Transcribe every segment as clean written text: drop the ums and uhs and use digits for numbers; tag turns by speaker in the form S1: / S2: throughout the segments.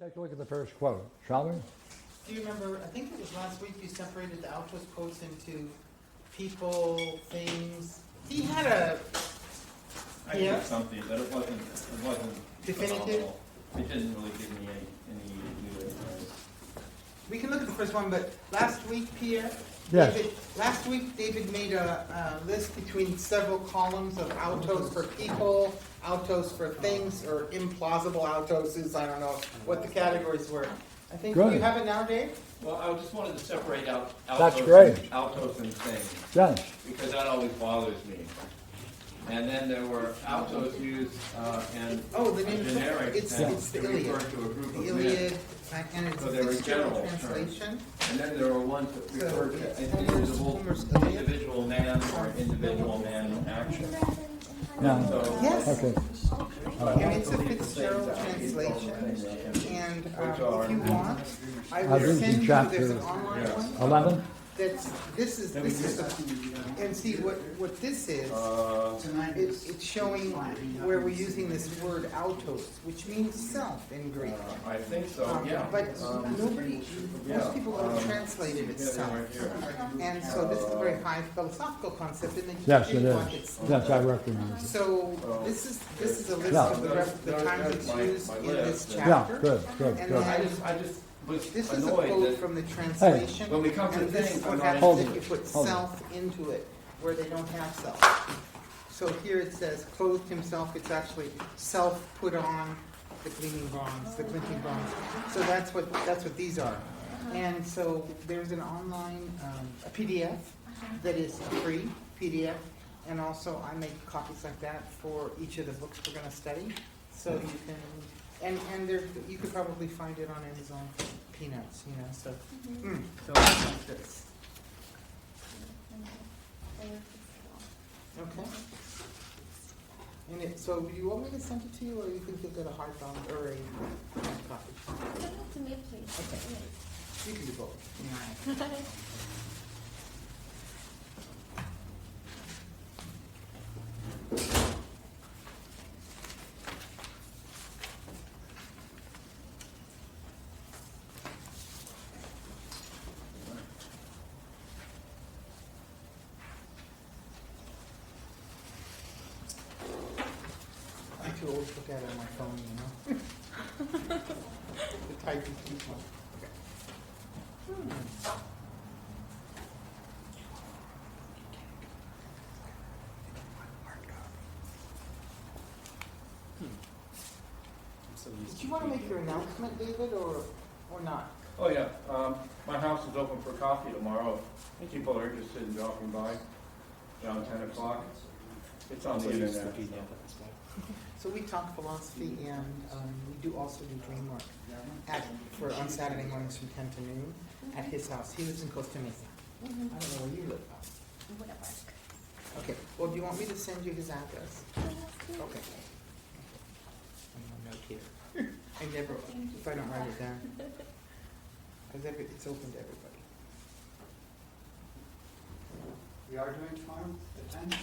S1: Take a look at the first quote, shall we?
S2: Do you remember, I think it was last week, you separated the Altos quotes into people, things. He had a,
S3: I
S2: Yeah.
S3: did something, but it wasn't
S2: Definitive?
S3: phenomenal. It didn't really give me any new advice.
S2: we can look at the first one, but last week, Pierre?
S1: Yes.
S2: Last week, David made a list between several columns of Altos for people, Altos for things, or implausible Altoses, I don't know what the categories were. I think,
S1: Good.
S2: you have it now, Dave?
S3: Well, I just wanted to separate out
S1: That's
S3: altos,
S1: great.
S3: altos and things,
S1: Yes.
S3: because that always bothers me. And then there were altos used and
S2: Oh, the name,
S3: generic
S2: it's
S3: things
S2: the
S3: to refer
S2: Iliad.
S3: to a group
S2: The
S3: of
S2: Iliad,
S3: men.
S2: and it's
S3: So
S2: a
S3: they were
S2: Fitzgerald
S3: general terms.
S2: translation.
S3: And then there were ones that
S2: So
S3: referred
S2: it's
S3: to
S2: Homer's Iliad.
S3: individual man or individual man action.
S1: Yeah.
S3: So,
S2: Yes.
S1: Okay.
S2: And it's a Fitzgerald translation, and if you want, I will
S1: I'll read
S2: send
S1: you
S2: you,
S1: chapter
S2: there's an online one,
S1: 11?
S2: this is, and see, what this is, it's showing where we're using this word autos, which means self in Greek.
S3: I think so, yeah.
S2: But nobody, most people don't translate it as self. And so this is a very high philosophical concept, and
S1: Yes,
S2: they
S1: it
S2: do want
S1: is.
S2: it.
S1: Yes, I recognize it.
S2: So this is a list
S1: Yeah.
S2: of the times it's used in this
S1: Yeah,
S2: chapter.
S1: good, good,
S2: And
S1: good.
S2: then
S3: I just was
S2: this is a
S3: annoyed
S2: quote
S3: that
S2: from the translation.
S3: when we come to
S2: And this
S3: things,
S2: is what
S3: I'm not
S2: happens
S1: Hold
S2: if
S1: it.
S2: you put
S1: Hold it.
S2: self into it, where they don't have self. So here it says, clothed himself, it's actually self put on the gleaming bronze, the glinting bronze. So that's what these are. And so there's an online, a PDF that is a free PDF. And also I make copies like that for each of the books we're gonna study. So you can, and there, you could probably find it on Amazon for peanuts, you know, so. So it's like this. Okay. And it, so do you want me to send it to you, or you think you'll get a hardbound or a hard copy?
S4: Send it to me, please.
S2: Okay. You can do both. I'm too old to look at it on my phone, you know? The typing people. Did you want to make your announcement, David, or not?
S3: Oh, yeah, my house is open for coffee tomorrow. If people are interested in dropping by around 10 o'clock. It's on the internet.
S2: So we talk philosophy, and we do also do dream work on Saturday mornings from 10 to noon at his house. He lives in Costa Mesa. I don't know where you live.
S4: Whatever.
S2: Okay, well, do you want me to send you his address? Okay. I'm note here. I never, if I don't write it down. Because it's open to everybody.
S5: We are doing tomorrow at 10?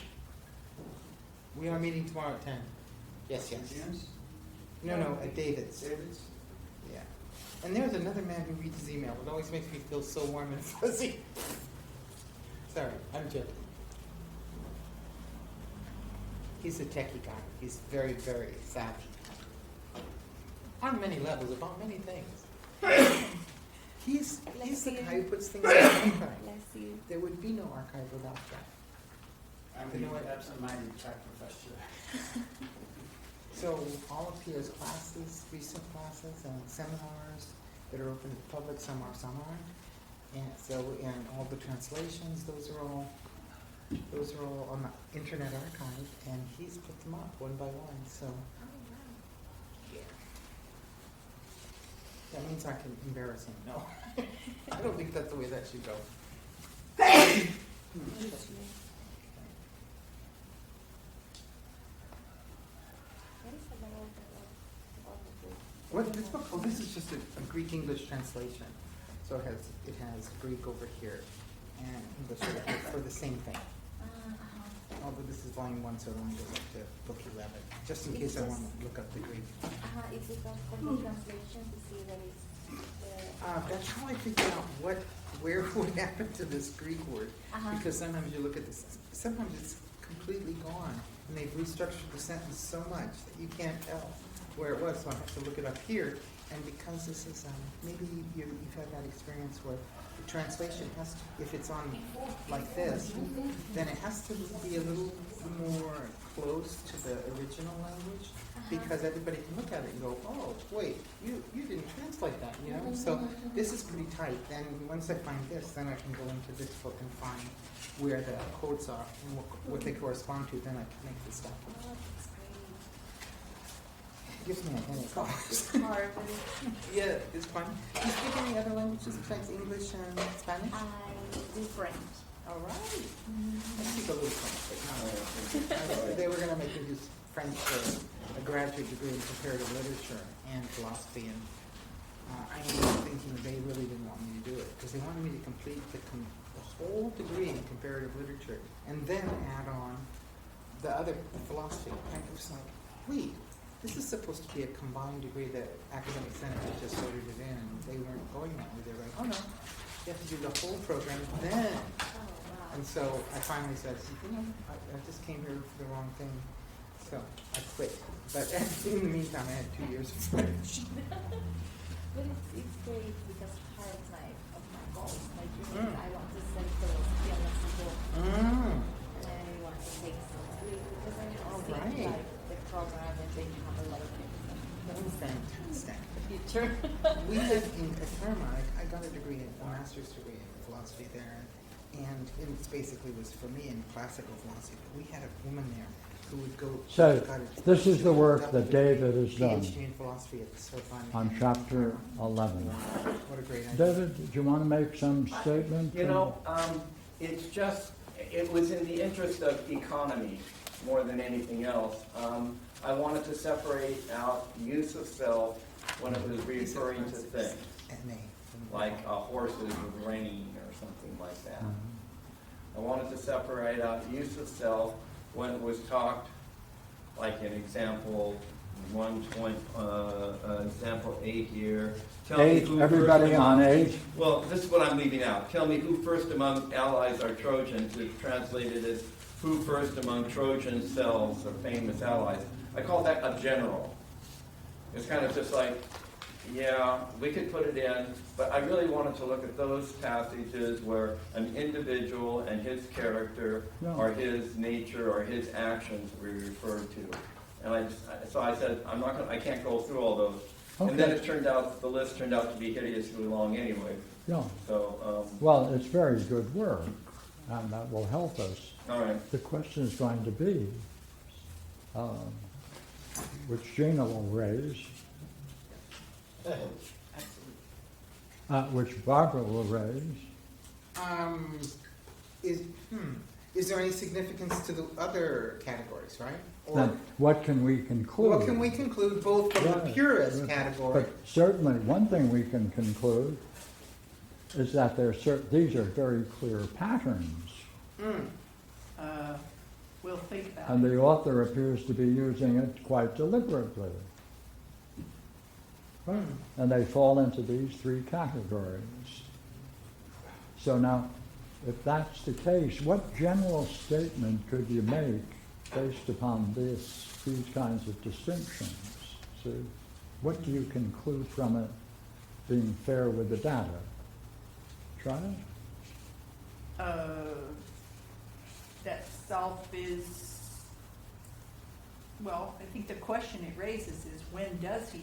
S2: We are meeting tomorrow at 10. Yes, yes.
S5: Jim's?
S2: No, at David's.
S5: David's?
S2: Yeah. And there's another man who reads his email. It always makes me feel so warm and fuzzy. Sorry, I'm joking. He's a techie guy. He's very, very savvy. On many levels, about many things. He's the guy who puts things in the archive.
S4: Bless you.
S2: There would be no archive without that.
S5: I'm
S2: You know
S5: an
S2: what?
S5: absent-minded track professor.
S2: So all of Pierre's classes, recent classes and seminars that are open to the public, some aren't. And so, and all the translations, those are all on the Internet Archive, and he's put them up one by one, so. Yeah. That means I can embarrass him, no. I don't think that's the way that should go. What, this book, oh, this is just a Greek-English translation. So it has Greek over here and English over here for the same thing. although this is volume 1, so it only goes up to book 11, just in case I want to look up the Greek.
S4: Is it from the translation to see what is
S2: That's how I figure out where would happen to this Greek word. Because sometimes you look at this, sometimes it's completely gone, and they've restructured the sentence so much that you can't tell where it was, so I have to look it up here. And because this is, maybe you've had that experience where the translation has to, if it's on like this, then it has to be a little more close to the original language, because everybody can look at it and go, oh, wait, you didn't translate that, you know? So this is pretty tight. Then once I find this, then I can go into this book and find where the quotes are and what they correspond to, then I can make this stuff. It gives me a headache.
S4: it's hard, but
S2: Yeah, it's fun. Do you speak any other languages besides English and Spanish?
S4: I do French.
S2: All right. I speak a little French, but not. They were going to make me do French for a graduate degree in comparative literature and philosophy, and I ended up thinking they really didn't want me to do it because they wanted me to complete the whole degree in comparative literature and then add on the other philosophy. And I was like, wait. This is supposed to be a combined degree that academic senate just sorted it in, and they weren't going that way. They were like, oh no, you have to do the whole program then. And so I finally said, you know, I just came here for the wrong thing. So I quit. But in the meantime, I had 2 years of French.
S4: But it's great because part of my goals, my dream, I want to send philosophy on Mexico. And I want to take some Greek because I see like the program and they have a lot of things.
S2: Fantastic.
S4: The future.
S2: We lived in Palermo. I got a degree, a master's degree in philosophy there, and it basically was for me in classical philosophy. But we had a woman there who would go.
S1: So this is the work that David has done
S2: PhD in philosophy at the Sorbonne.
S1: on chapter 11.
S2: What a great idea.
S1: David, do you want to make some statement?
S3: You know, it's just, it was in the interest of economy more than anything else. I wanted to separate out use of self when it was referring to things, like horses with rein or something like that. I wanted to separate out use of self when it was talked, like in example 1., example 8 here. Tell
S1: 8,
S3: me who
S1: everybody on 8.
S3: Well, this is what I'm leaving out. Tell me who first among allies are Trojans. It's translated as who first among Trojan cells are famous allies. I call that a general. It's kind of just like, yeah, we could put it in, but I really wanted to look at those passages where an individual and his character or his nature or his actions were referred to. And so I said, I can't go through all those. Okay. And then it turned out, the list turned out to be hideously long anyway.
S1: Yeah.
S3: So,
S1: well, it's very good work, and that will help us.
S3: All right.
S1: The question is going to be, which Gina will raise, which Barbara will raise.
S2: Is there any significance to the other categories, right? Or
S1: then what can we conclude?
S2: What can we conclude both from the purist category?
S1: But certainly one thing we can conclude is that these are very clear patterns.
S5: We'll think about
S1: and
S5: it.
S1: the author appears to be using it quite deliberately. Right? And they fall into these 3 categories. So now, if that's the case, what general statement could you make based upon these kinds of distinctions? See, what do you conclude from it being fair with the data? Try it.
S5: That self is, well, I think the question it raises is when does he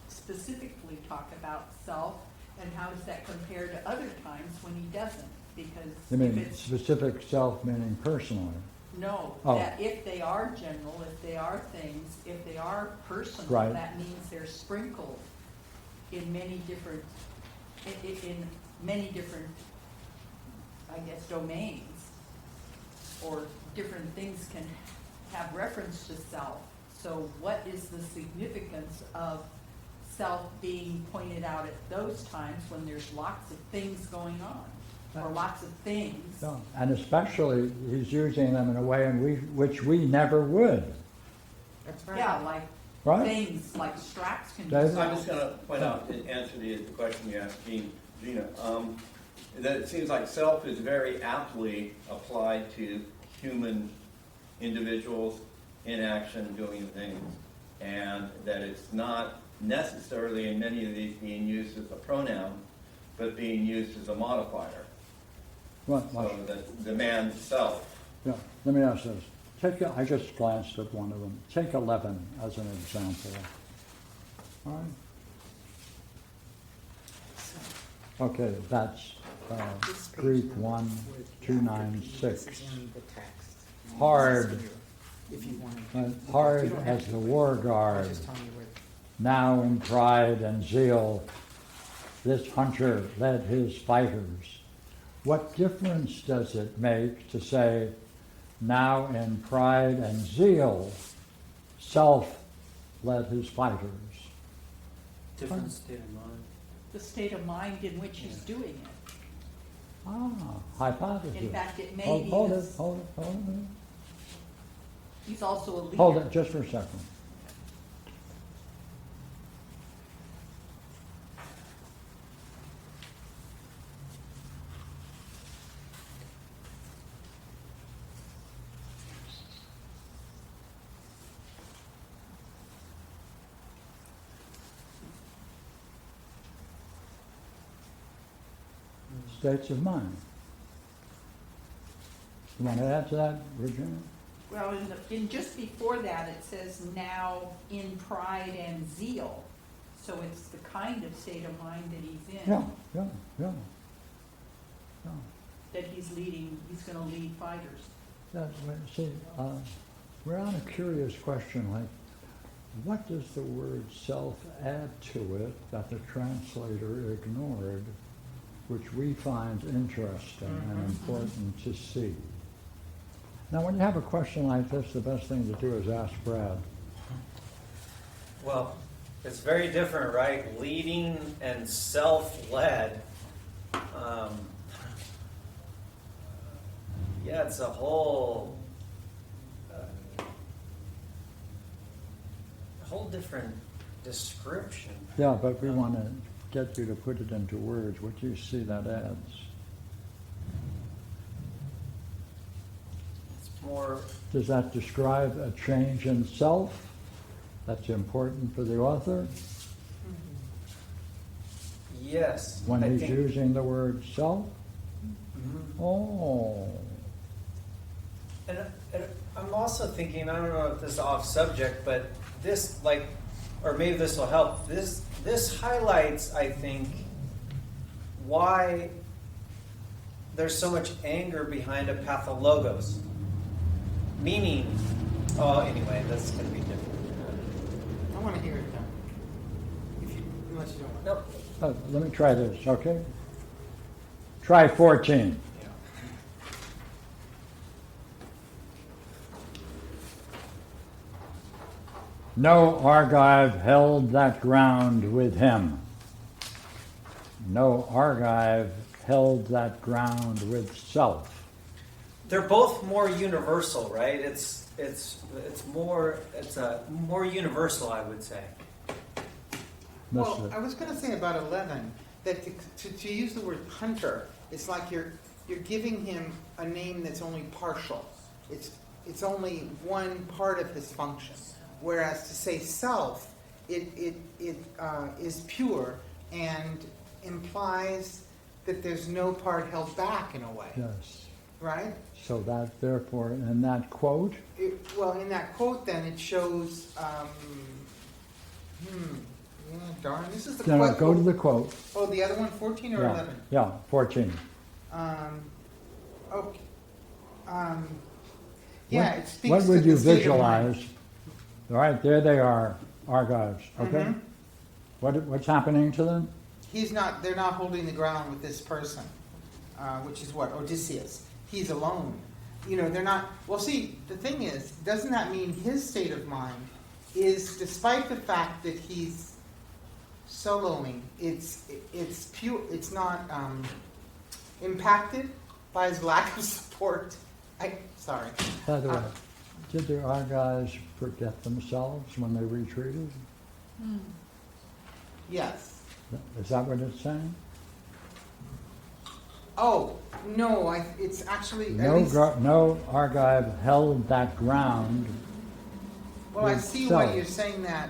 S5: specifically talk about self, and how does that compare to other times when he doesn't? Because
S1: you mean specific self meaning personally?
S5: No, that if they are general, if they are things, if they are personal,
S1: right.
S5: That means they're sprinkled in many different, I guess, domains, or different things can have reference to self. So what is the significance of self being pointed out at those times when there's lots of things going on? or lots of things.
S1: Yeah, and especially he's using them in a way which we never would,
S2: That's right.
S5: Yeah, like
S1: right?
S5: things, like straps can be
S1: David?
S3: So I'm just
S5: sold.
S3: going to point out, in answer to the question you asked Gina, that it seems like self is very aptly applied to human individuals in action doing things, and that it's not necessarily in many of these being used as a pronoun, but being used as a modifier.
S1: What,
S3: So that demands self.
S1: yeah, let me ask this. I just glanced at one of them. Take 11 as an example. All right? Okay, that's
S2: This page
S1: Greek
S2: number
S1: 1,
S2: with
S1: 296.
S2: This is in the text.
S1: Hard.
S2: This is here, if you want to.
S1: Hard
S2: You don't have
S1: as
S2: to
S1: the
S2: do it.
S1: war
S2: I'll
S1: guard,
S2: just tell you where.
S1: now in pride and zeal, this hunter led his fighters. What difference does it make to say, now in pride and zeal, self led his fighters?
S6: Different state of mind.
S5: The state of mind in which he's doing it.
S1: Ah, hypothesis.
S5: In fact, it may be
S1: Hold it,
S5: his-
S1: hold it, hold it.
S5: He's also a leader.
S1: Hold it just for a second. States of mind. You want to add to that, Virginia?
S5: Well, in just before that, it says now in pride and zeal. So it's the kind of state of mind that he's in.
S1: Yeah, yeah, yeah. Yeah.
S5: That he's leading, he's gonna lead fighters.
S1: See, we're on a curious question like, what does the word self add to it that the translator ignored, which we find interesting and important to see? Now, when you have a question like this, the best thing to do is ask Brad.
S6: Well, it's very different, right? Leading and self-led. Yeah, it's a whole different description.
S1: Yeah, but we want to get you to put it into words. What do you see that adds?
S6: It's more.
S1: Does that describe a change in self that's important for the author
S6: Yes.
S1: when
S6: I
S1: he's
S6: think-
S1: using the word self?
S6: Mhm.
S1: Oh,
S6: And I'm also thinking, I don't know if this is off subject, but this, like, or maybe this will help. This highlights, I think, why there's so much anger behind a pathologos. Meaning, anyway, that's going to be different.
S2: I want to hear it done. Unless you don't want.
S6: Nope.
S1: let me try this, okay? Try 14.
S6: Yeah.
S1: No Argive held that ground with him. No Argive held that ground with self.
S6: They're both more universal, right? It's more universal, I would say.
S2: Well,
S1: Listen,
S2: I was going to say about 11 that to use the word hunter, it's like you're giving him a name that's only partial. It's only one part of his function. Whereas to say self, it is pure and implies that there's no part held back in a way,
S1: yes.
S2: right?
S1: So that, therefore, in that quote,
S2: Well, in that quote, then it shows. Darn, this is the
S1: no,
S2: quote.
S1: go to the quote.
S2: Oh, the other one, 14 or
S1: Yeah,
S2: 11?
S1: yeah, 14.
S2: Okay. Yeah, it speaks
S1: What
S2: to
S1: would
S2: the
S1: you
S2: state of mind.
S1: visualize? All right, there they are, Argives, okay?
S2: Mhm.
S1: What's happening to them?
S2: They're not holding the ground with this person, which is what? Odysseus. He's alone. They're not, well, see, the thing is, doesn't that mean his state of mind is, despite the fact that he's soloing, it's pure, it's not, impacted by his lack of support. Sorry.
S1: By the way, did the Argives forget themselves when they retreated?
S2: Yes.
S1: Is that what it's saying?
S2: Oh, no, it's actually, at
S1: No,
S2: least,
S1: no Argive held that ground.
S2: well, I
S1: with
S2: see
S1: self.
S2: why you're saying that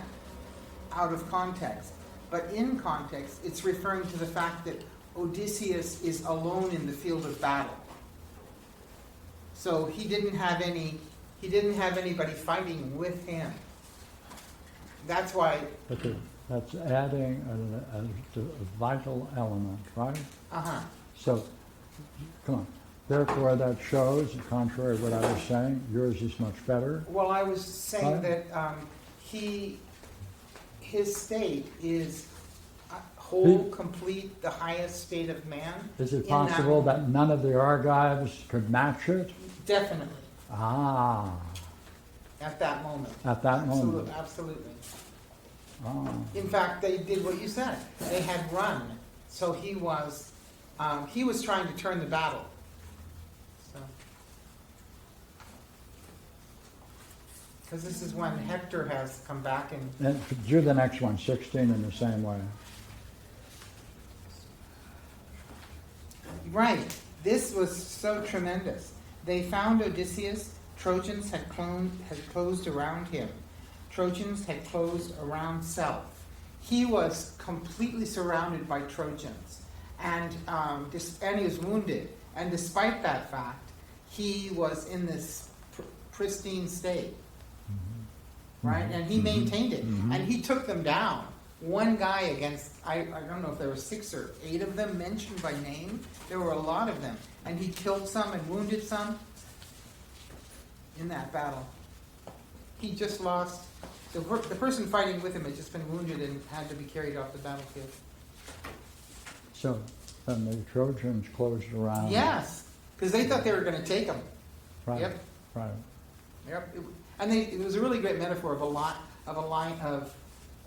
S2: out of context. But in context, it's referring to the fact that Odysseus is alone in the field of battle. So he didn't have anybody fighting with him. That's why,
S1: But that's adding a vital element, right? So, come on. Therefore, that shows, contrary to what I was saying, yours is much better.
S2: well, I was saying
S1: Right.
S2: that his state is whole, complete, the highest state of man.
S1: Is it
S2: in
S1: possible that none of the Argives could match it?
S2: Definitely,
S1: Ah,
S2: at that moment.
S1: at that moment.
S2: Absolutely.
S1: Ah.
S2: In fact, they did what you said. They had run, so he was trying to turn the battle. So, because this is when Hector has come back and
S1: And do the next one, 16, in the same way.
S2: right. This was so tremendous. They found Odysseus. Trojans had closed around him. Trojans had closed around self. He was completely surrounded by Trojans, and he was wounded. And despite that fact, he was in this pristine state, right? And he maintained it, and he took them down. One guy against, I don't know if there were 6 or 8 of them mentioned by name. There were a lot of them, and he killed some and wounded some in that battle. He just lost. The person fighting with him had just been wounded and had to be carried off the battlefield.
S1: So, then the Trojans closed around.
S2: Yes, because they thought they were going to take him.
S1: Right.
S2: Yep.
S1: Right.
S2: Yep. It was a really great metaphor of a line of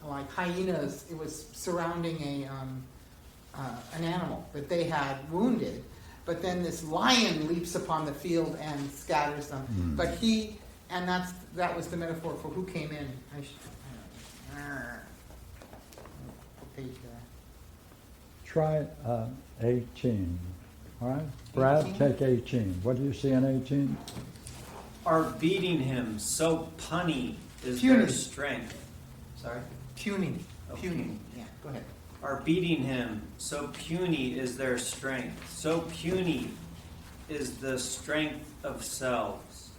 S2: like hyenas. It was surrounding an animal that they had wounded, but then this lion leaps upon the field and scatters them. But that was the metaphor for who came in. Page there.
S1: Try 18. All right? Brad,
S2: 18?
S1: take 18. What do you see in 18?
S6: Are beating him so punny is
S2: Puny.
S6: their strength. Sorry?
S2: Puny.
S6: Oh,
S2: Puny.
S6: puny.
S2: Yeah, go ahead.
S6: Are beating him so puny is their strength. So puny is the strength of selves.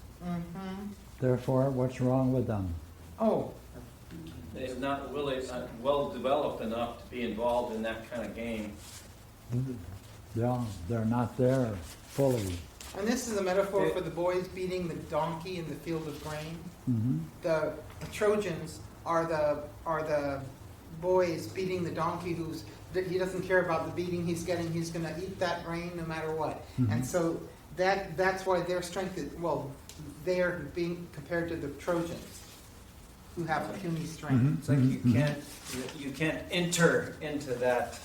S1: Therefore, what's wrong with them?
S2: Oh,
S3: They're not really well developed enough to be involved in that kind of game.
S1: Yeah, they're not there fully.
S2: and this is a metaphor for the boys beating the donkey in the field of grain. The Trojans are the boys beating the donkey he doesn't care about the beating he's getting. He's going to eat that grain no matter what. And so that's why their strength is, they're being compared to the Trojans, who have a puny strength.
S6: It's like you can't enter into that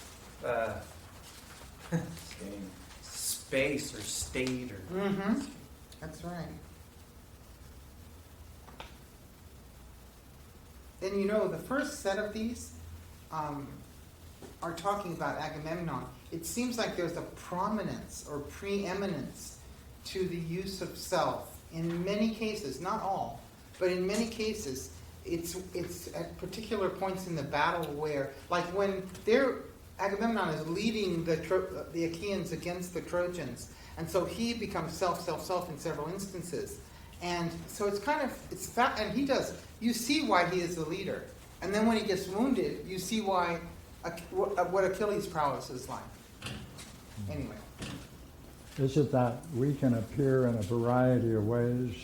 S6: space or state or.
S2: That's right. And the first set of these are talking about Agamemnon. It seems like there's a prominence or preeminence to the use of self in many cases, not all, but in many cases, it's at particular points in the battle where, like when Agamemnon is leading the Achaeans against the Trojans, and so he becomes self in several instances, and so and he does. You see why he is the leader, and then when he gets wounded, you see why what Achilles' prowess is like. Anyway.
S1: Is it that we can appear in a variety of ways?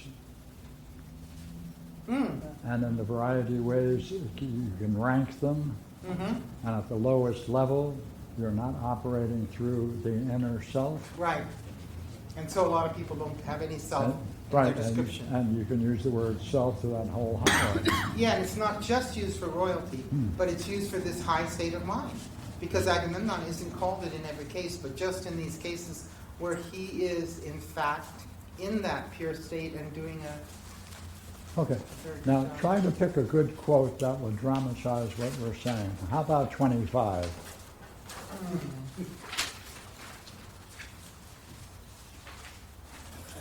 S1: And in the variety of ways, you can rank them. And at the lowest level, you're not operating through the inner self.
S2: Right. And so a lot of people don't have any self in their description.
S1: And you can use the word self through that whole hierarchy.
S2: Yeah, and it's not just used for royalty, but it's used for this high state of mind. because Agamemnon isn't called it in every case, but just in these cases where he is, in fact, in that pure state and doing a
S1: Okay.
S2: very good
S1: Now
S2: job.
S1: try to pick a good quote that will dramatize what we're saying. How about 25?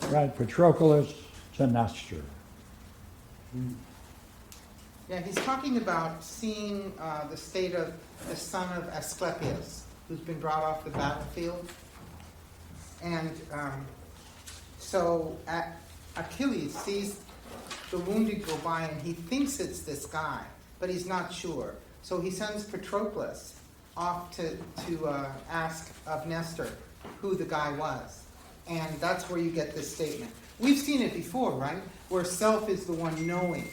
S1: Right, Patroclus to Nestor.
S2: Yeah, he's talking about seeing the state of the son of Asclepius, who's been brought off the battlefield. And so Achilles sees the wounded go by, and he thinks it's this guy, but he's not sure. So he sends Patroclus off to ask of Nestor who the guy was. And that's where you get this statement. We've seen it before, right? Where self is the one knowing,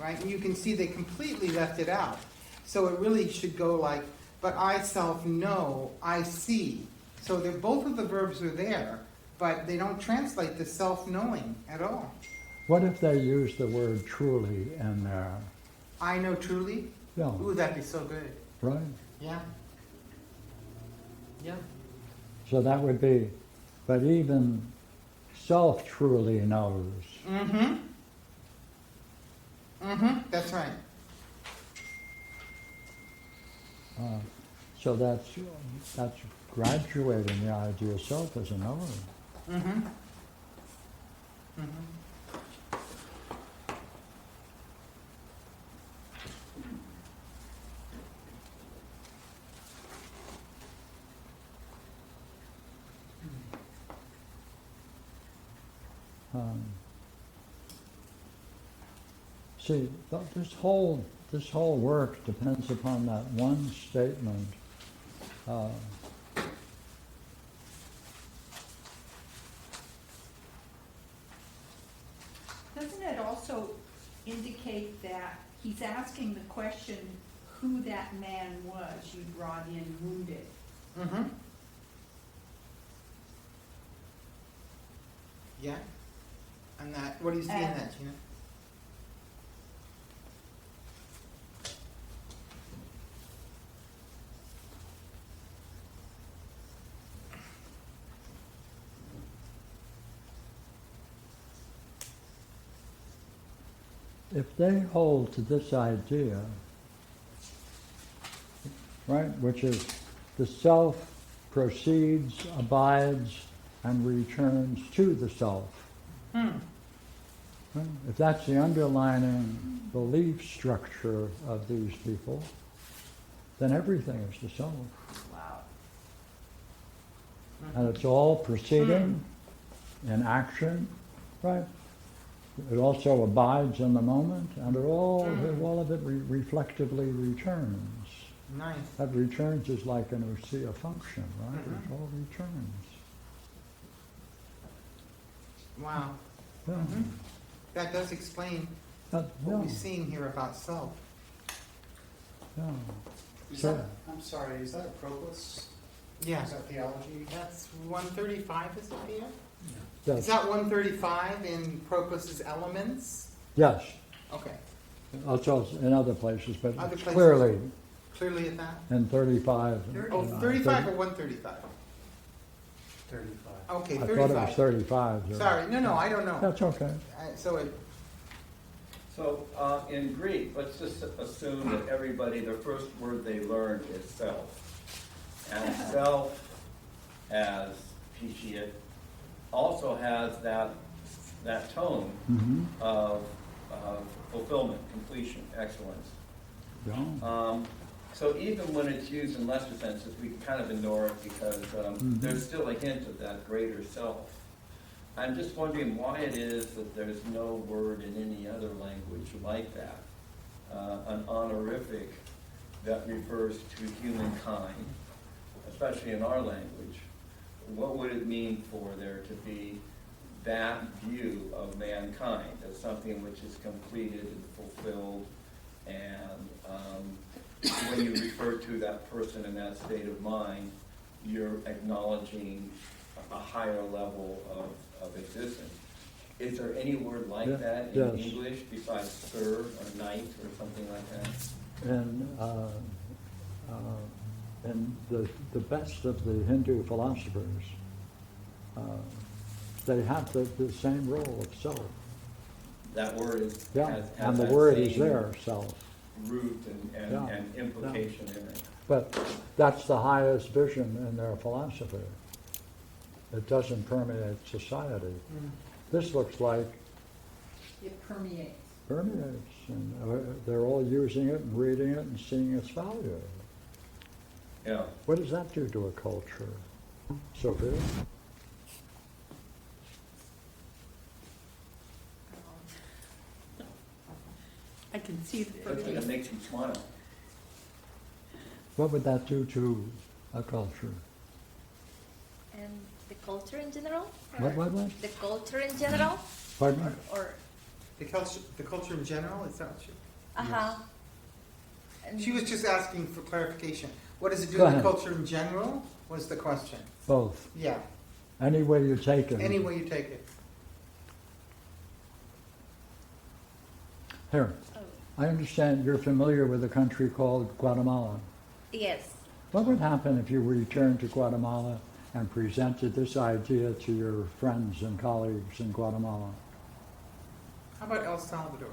S2: right? And you can see they completely left it out. So it really should go like, but I self know, I see. So both of the verbs are there, but they don't translate the self-knowing at all.
S1: What if they use the word truly in there?
S2: I know truly?
S1: Yeah,
S2: Ooh, that'd be so good.
S1: right?
S2: Yeah. Yeah.
S1: So that would be, but even self truly knows.
S2: Mm-hmm. Mm-hmm. That's right.
S1: So that's graduating the idea of self as a knower.
S2: Mm-hmm. Mm-hmm.
S1: See, this whole work depends upon that one statement.
S5: Doesn't it also indicate that he's asking the question who that man was you brought in wounded?
S2: Mm-hmm. Yeah. And that, what do you see in that, Gina?
S1: If they hold to this idea, right, which is the self proceeds, abides, and returns to the self. Right? If that's the underlying belief structure of these people, then everything is the self.
S5: Wow.
S1: And it's all proceeding in action, right? It also abides in the moment, and all of it reflectively returns.
S2: Nice.
S1: That returns is like an ousia function, right? It all returns.
S2: Wow.
S1: Yeah.
S2: That does explain
S1: That,
S2: what
S1: yeah,
S2: we're seeing here about self.
S1: yeah.
S7: Is
S1: So-
S7: that, I'm sorry, is that a Proclus?
S2: Yeah.
S7: Is that theology?
S2: That's 135, is it, Pierre?
S1: Yes.
S2: Is that 135 in Proclus's Elements?
S1: Yes.
S2: Okay.
S1: Also in other places, but
S2: Other places.
S1: clearly
S2: Clearly at that?
S1: in 35.
S2: Oh, 35 or 135?
S7: 35.
S2: Okay,
S1: I thought it
S2: 35.
S1: was 35.
S2: Sorry, no, I don't know.
S1: That's okay.
S2: So it,
S3: So in Greek, let's just assume that everybody, the first word they learned is self. And self, as Pichiet, also has that tone
S1: Mm-hmm.
S3: of fulfillment, completion, excellence.
S1: Yeah.
S3: So even when it's used in lesser senses, we kind of ignore it because there's still a hint of that greater self. I'm just wondering why it is that there's no word in any other language like that, an honorific that refers to humankind, especially in our language. What would it mean for there to be that view of mankind as something which is completed and fulfilled, and when you refer to that person in that state of mind, you're acknowledging a higher level of existence. Is there any word like
S1: Yeah,
S3: that in
S1: yes.
S3: English besides sir or knight or something like that?
S1: And and the best of the Hindu philosophers, they have the same role of self.
S3: That word is,
S1: Yeah,
S3: has
S1: and the
S3: that
S1: word is
S3: same
S1: there, self.
S3: root and,
S1: Yeah,
S3: and implication in it.
S1: But that's the highest vision in their philosophy. It doesn't permeate society. This looks like
S5: It permeates.
S1: permeates, and they're all using it and reading it and seeing its value.
S3: Yeah.
S1: What does that do to a culture? Sophia?
S5: I can see the
S3: It
S5: permeation.
S3: makes you smile.
S1: What would that do to a culture?
S4: And the culture in general?
S1: What?
S4: The culture in general?
S1: Pardon me?
S4: Or
S2: The culture in general, is that what you?
S4: uh-huh. And
S2: She was just asking for clarification. What does it do
S1: Go
S2: to the
S1: ahead.
S2: culture in general, was the question.
S1: Both.
S2: Yeah,
S1: Any way you take it.
S2: any way you take it.
S1: Here,
S4: oh,
S1: I understand you're familiar with a country called Guatemala.
S4: yes.
S1: What would happen if you returned to Guatemala and presented this idea to your friends and colleagues in Guatemala?
S2: How about El Salvador?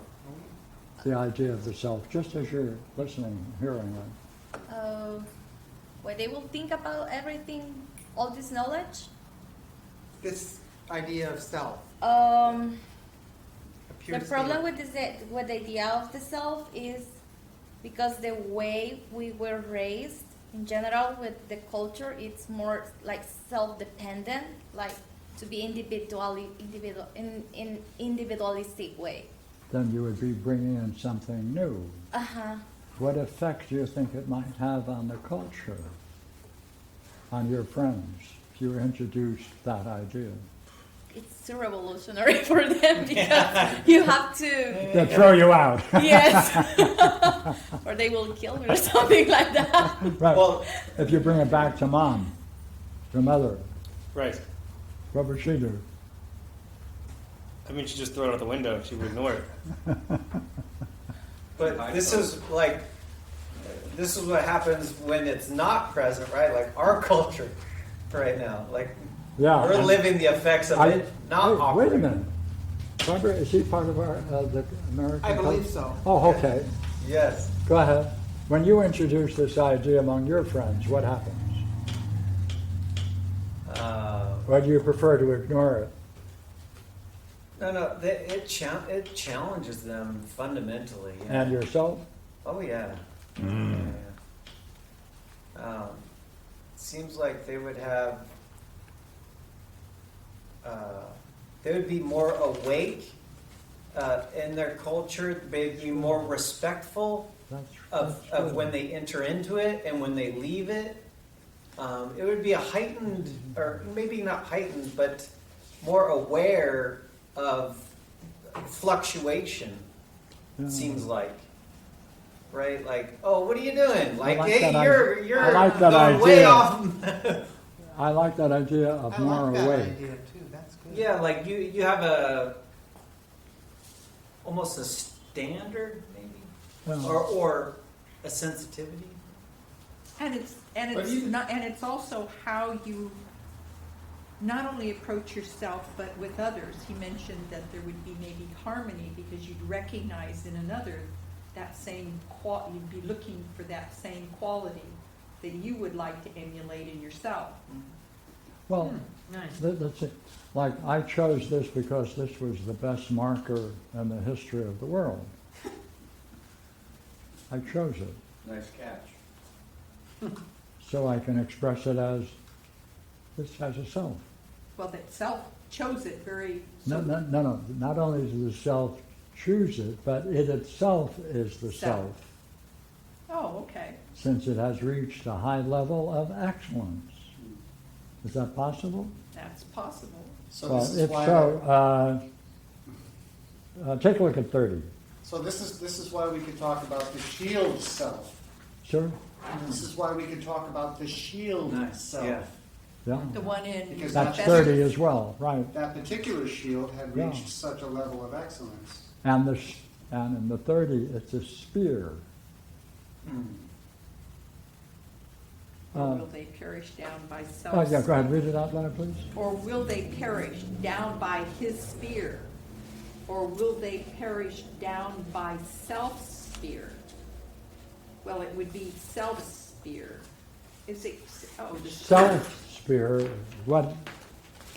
S1: The idea of the self, just as you're listening, hearing it.
S4: Where they will think about everything, all this knowledge.
S2: This idea of self
S4: The
S2: appears to be-
S4: problem with with the idea of the self is because the way we were raised in general with the culture, it's more like self-dependent, like to be in individualistic way.
S1: Then you would be bringing in something new.
S4: Uh-huh.
S1: What effect do you think it might have on the culture, on your friends, if you introduced that idea?
S4: It's too revolutionary for them because you have to,
S1: They'll throw you out.
S4: yes, or they will kill me or something like that.
S1: Right.
S6: Well,
S1: If you bring it back to mom, your mother,
S8: Right.
S1: what would she do?
S8: I mean, she'd just throw it out the window. She would ignore it.
S6: but this is like, this is what happens when it's not present, right? Like our culture right now. Like
S1: Yeah.
S6: we're
S1: and
S6: living the effects of it not
S1: wait a
S6: operating.
S1: minute. Barbara, is he part of our the American
S2: I believe
S1: culture?
S2: so.
S1: Oh, okay.
S6: Yes.
S1: Go ahead. When you introduce this idea among your friends, what happens? Or do you prefer to ignore it?
S6: No, it challenges them fundamentally. Yeah.
S1: And yourself?
S6: Oh yeah. Yeah. Seems like they would have. They would be more awake in their culture. They'd be more respectful of
S1: true.
S6: when they enter into it and when they leave it. It would be a heightened, or maybe not heightened, but more aware of fluctuation.
S1: Yeah.
S6: It seems like, right? Like, oh, what are you doing? Like,
S1: like
S6: hey,
S1: that
S6: you're
S1: I like that
S6: going way
S1: idea.
S6: off.
S1: I like that idea of
S2: I
S1: more
S2: like that
S1: awake.
S2: idea too, that's good.
S6: Yeah, like you have a almost a standard maybe,
S1: Yeah.
S6: or a sensitivity.
S5: And it's
S6: But you-
S5: not, and it's also how you not only approach yourself but with others. He mentioned that there would be maybe harmony because you'd recognize in another that same you'd be looking for that same quality that you would like to emulate in yourself.
S1: Well,
S2: Nice.
S1: that's it. Like, I chose this because this was the best marker in the history of the world. I chose it.
S3: Nice catch.
S1: So I can express it as this has a self.
S5: Well, that self chose it very.
S1: No, not only does the self choose it, but it itself is the
S5: Self.
S1: self,
S5: Oh, okay.
S1: since it has reached a high level of excellence. Is that possible?
S5: That's possible.
S7: So
S1: Well,
S7: this is
S1: if
S7: why.
S1: so, take a look at 30.
S7: So this is why we could talk about the shield self.
S1: Sure?
S7: This is why we could talk about the shield self.
S6: Yeah.
S1: Yeah.
S5: The one in.
S7: Because
S1: That's
S7: that's-
S1: 30 as well, right.
S7: That particular shield had
S1: Yeah.
S7: reached such a level of excellence.
S1: And in the 30, it's a spear.
S6: Mm.
S5: Or will they perish down by self?
S1: Oh, yeah, go ahead, read it out loud, please.
S5: Or will they perish down by his spear? Or will they perish down by self-spear? Well, it would be self-spear. Is it, oh, the
S1: Self-spear, what,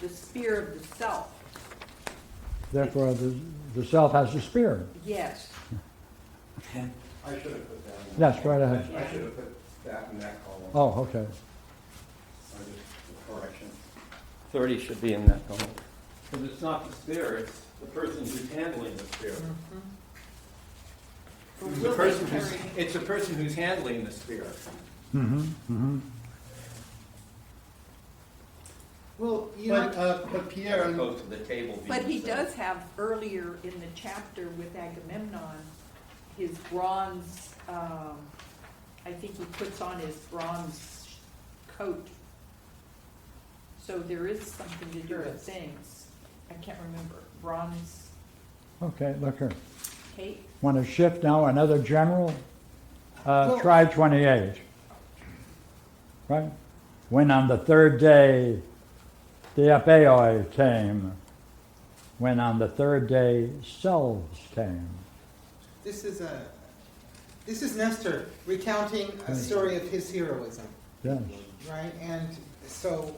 S5: the spear of the self.
S1: therefore, the self has a spear.
S5: Yes.
S3: I should have put that in.
S1: Yes, right ahead.
S3: I should have put that in that column.
S1: Oh, okay.
S3: I just, correction. 30 should be in that column. Because it's not the spear, it's the person who's handling the spear.
S5: Or
S3: It's
S5: will
S3: the
S5: they
S3: person who's,
S5: perish?
S3: it's the person who's handling the spear.
S1: Mm-hmm, mm-hmm.
S2: Well, you know,
S7: But Pierre,
S3: As opposed to the table being.
S5: But he
S3: the same.
S5: does have earlier in the chapter with Agamemnon, his bronze, I think he puts on his bronze coat. So there is something to do
S2: There
S5: with
S2: is.
S5: things. I can't remember, bronze
S1: Okay, look here.
S5: cape?
S1: Want to shift now, another general?
S2: Well-
S1: Try 28. Right? When on the third day the apeoi came, when on the third day selves came.
S2: this is Nestor recounting a story of his heroism,
S1: Yes.
S2: right? And so,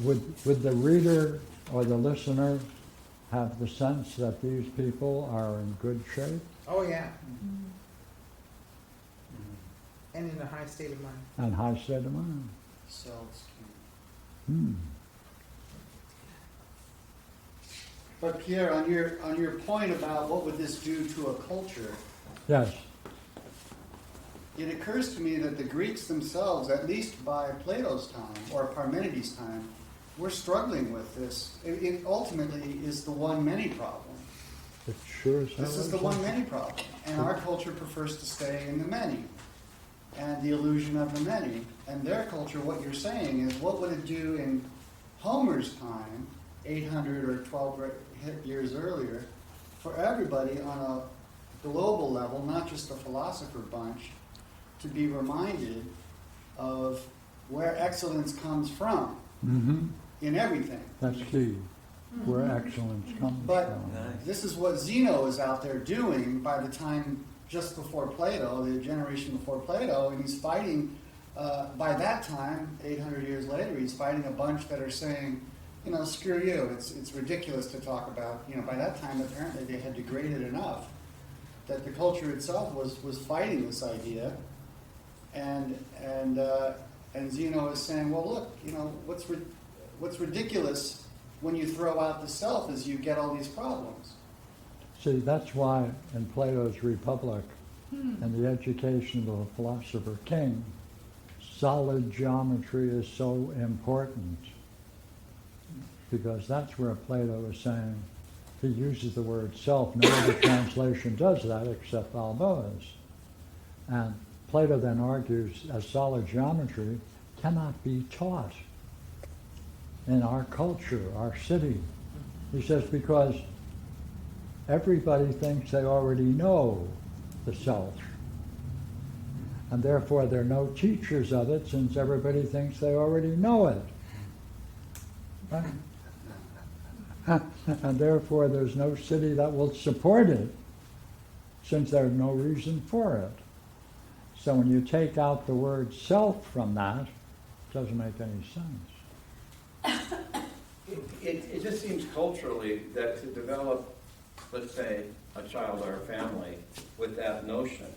S1: Would the reader or the listener have the sense that these people are in good shape
S2: oh yeah, and in a high state of mind.
S1: and high state of mind?
S7: selves.
S1: Hmm.
S7: But Pierre, on your point about what would this do to a culture,
S1: Yes.
S7: it occurs to me that the Greeks themselves, at least by Plato's time or Parmenides' time, were struggling with this. It ultimately is the one-many problem.
S1: It sure is.
S7: This is the one-many problem, and our culture prefers to stay in the many, and the illusion of the many. And their culture, what you're saying is, what would it do in Homer's time, 800 or 12 years earlier, for everybody on a global level, not just a philosopher bunch, to be reminded of where excellence comes from
S1: Mm-hmm.
S7: in everything.
S1: That's key. Where excellence comes
S7: But
S1: from.
S7: this is what Zeno is out there doing by the time just before Plato, the generation before Plato, and he's fighting, by that time, 800 years later, he's fighting a bunch that are saying, you know, screw you, it's ridiculous to talk about, you know, by that time apparently they had degraded enough that the culture itself was fighting this idea, and Zeno is saying, well, look, you know, what's ridiculous when you throw out the self is you get all these problems.
S1: See, that's why in Plato's Republic and the education of the philosopher king, solid geometry is so important. Because that's where Plato is saying, he uses the word self. No other translation does that except Balboa's. And Plato then argues as solid geometry cannot be taught in our culture, our city. He says because everybody thinks they already know the self. And therefore there are no teachers of it since everybody thinks they already know it. Right? And therefore there's no city that will support it since there's no reason for it. So when you take out the word self from that, it doesn't make any sense.
S3: It just seems culturally that to develop, let's say, a child or a family with that notion,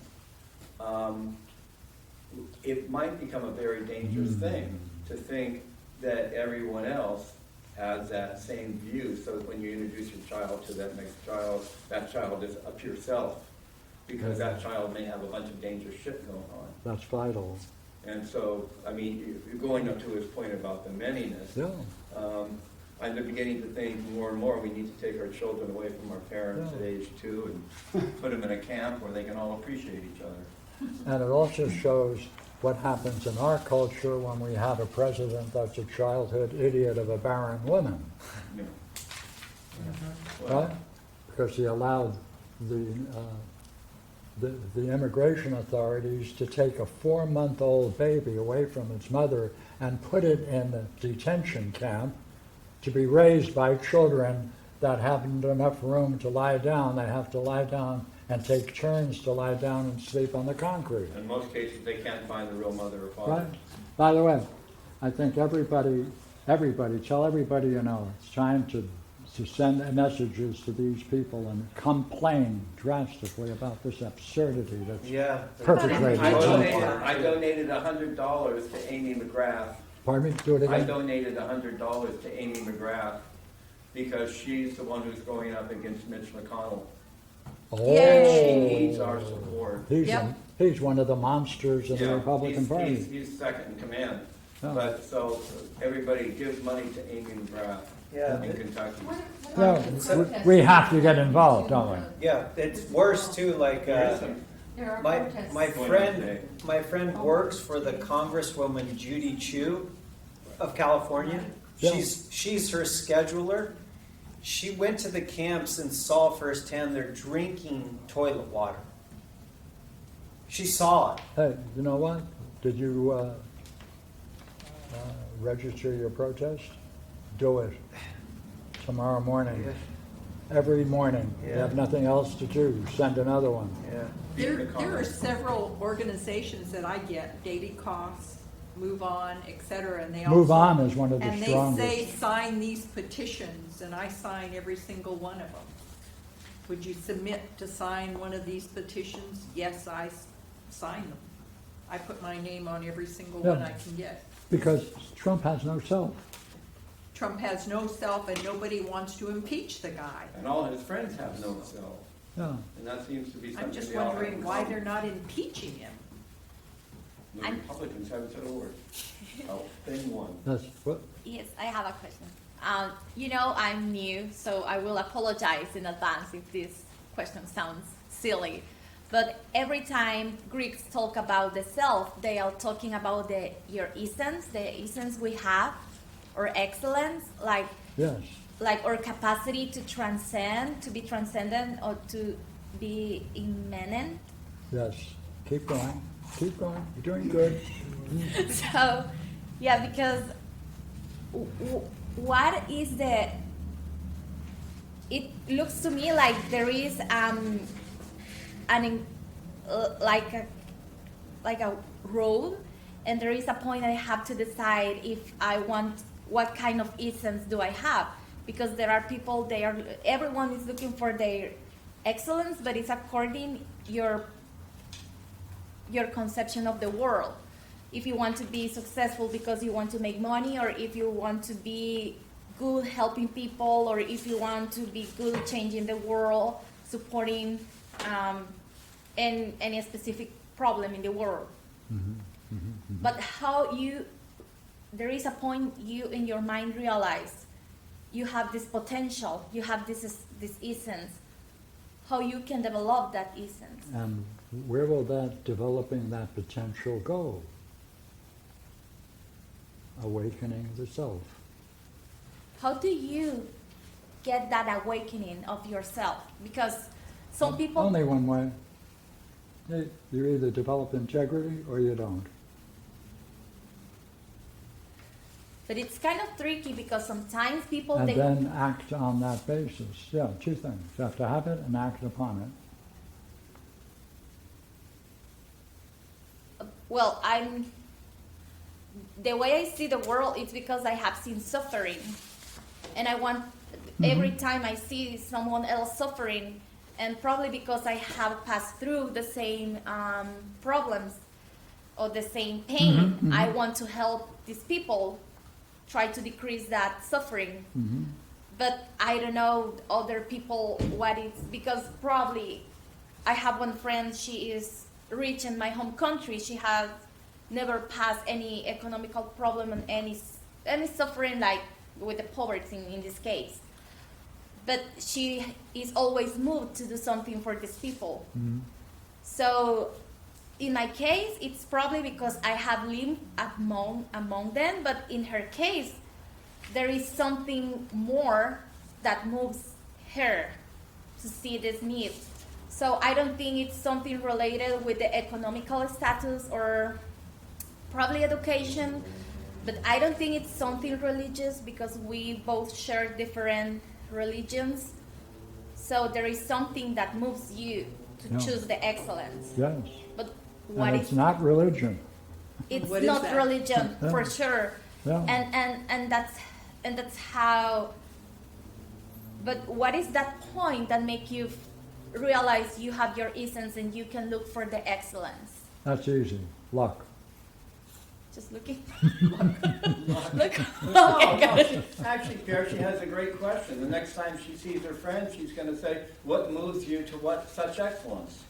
S3: it might become a very dangerous thing to think that everyone else has that same view. So when you introduce your child to that next child, that child is a pure self, because that child may have a bunch of dangerous shit going on.
S1: That's vital.
S3: And so, I mean, you're going up to his point about the manyness.
S1: Yeah.
S3: I'm beginning to think more and more we need to take our children away from our parents at age 2 and put them in a camp where they can all appreciate each other.
S1: And it also shows what happens in our culture when we have a president that's a childhood idiot of a barren woman,
S3: You know.
S1: right? Because he allowed the the immigration authorities to take a 4-month-old baby away from its mother and put it in a detention camp to be raised by children that haven't enough room to lie down. They have to lie down and take turns to lie down and sleep on the concrete.
S3: In most cases, they can't find the real mother or father.
S1: Right? By the way, I think everybody, tell everybody you know, it's time to send messages to these people and complain drastically about this absurdity that's
S6: Yeah.
S1: perpetrated.
S3: I donated $100 to Amy McGrath.
S1: Pardon me, do it
S3: I
S1: again?
S3: donated $100 to Amy McGrath because she's the one who's going up against Mitch McConnell.
S1: Oh,
S3: She needs our support.
S1: He's one of the monsters in the
S3: Yeah,
S1: Republican Party.
S3: He's second in command.
S1: Oh.
S3: But so everybody gives money to Amy McGrath
S6: Yeah.
S3: in Kentucky.
S1: No, we have to get involved, don't we?
S6: Yeah, it's worse too, like,
S3: There isn't.
S9: There are
S6: my
S9: protests.
S6: my friend works for the Congresswoman Judy Chu of California.
S1: Yeah.
S6: She's her scheduler. She went to the camps and saw firsthand they're drinking toilet water. She saw it.
S1: Hey, you know what? Did you register your protest? Do it. Tomorrow morning. Every morning. You have nothing else to do. Send another one.
S6: Yeah.
S5: There are several organizations that I get, Daily Costs, Move On, etc., and they also...
S1: Move On is one of the
S5: And they
S1: strongest.
S5: say, sign these petitions, and I sign every single one of them. Would you submit to sign one of these petitions? Yes, I sign them. I put my name on every single one
S1: Yeah.
S5: I can get.
S1: Because Trump has no self.
S5: Trump has no self, and nobody wants to impeach the guy.
S3: And all his friends have no self.
S1: Yeah.
S3: And that seems to be something
S5: I'm just
S3: they all have
S5: wondering
S3: in
S5: why
S3: common.
S5: they're not impeaching him.
S3: The Republicans haven't said a word. Oh, thing one.
S1: That's what.
S9: Yes, I have a question. I'm new, so I will apologize in advance if this question sounds silly. But every time Greeks talk about the self, they are talking about your essence, the essence we have, or excellence,
S1: Yes.
S9: like our capacity to transcend, to be transcendent, or to be immanent.
S1: Yes. Keep going. Keep going. You're doing good.
S9: So, yeah, because what is it looks to me like there is like a road, and there is a point I have to decide if I want, what kind of essence do I have, because there are people, everyone is looking for their excellence, but it's according your conception of the world. If you want to be successful because you want to make money, or if you want to be good helping people, or if you want to be good changing the world, supporting any specific problem in the world. But there is a point you in your mind realize you have this potential, you have this essence, how you can develop that essence.
S1: And where will that developing that potential go? Awakening the self.
S9: How do you get that awakening of yourself? Because some people...
S1: Only one way. You either develop integrity or you don't.
S9: But it's kind of tricky because sometimes people...
S1: And then act on that basis. Yeah, two things. You have to have it and act upon it.
S9: Well, the way I see the world is because I have seen suffering. And I want, every time I see someone else suffering, and probably because I have passed through the same problems or the same pain, I want to help these people try to decrease that suffering. But I don't know other people what it's, because probably I have one friend, she is rich in my home country, she has never passed any economical problem and any suffering like with the poverty in this case. But she is always moved to do something for these people. So in my case, it's probably because I have lived among them, but in her case, there is something more that moves her to see this need. So I don't think it's something related with the economical status or probably education, but I don't think it's something religious because we both share different religions. So there is something that moves you to
S1: Yeah.
S9: choose the excellence.
S1: Yes.
S9: But what
S1: And
S9: is
S1: it's not religion.
S9: it's
S5: What is
S9: not
S5: that?
S9: religion
S1: Yeah.
S9: for sure.
S1: Yeah.
S9: And that's how. But what is that point that make you realize you have your essence and you can look for the excellence?
S1: That's easy. Luck.
S9: Just looking.
S3: No,
S9: Look.
S3: no,
S9: Okay,
S3: actually, Pierre, she has a great question. The next time she sees her friend, she's going to say, what moves you to what such excellence?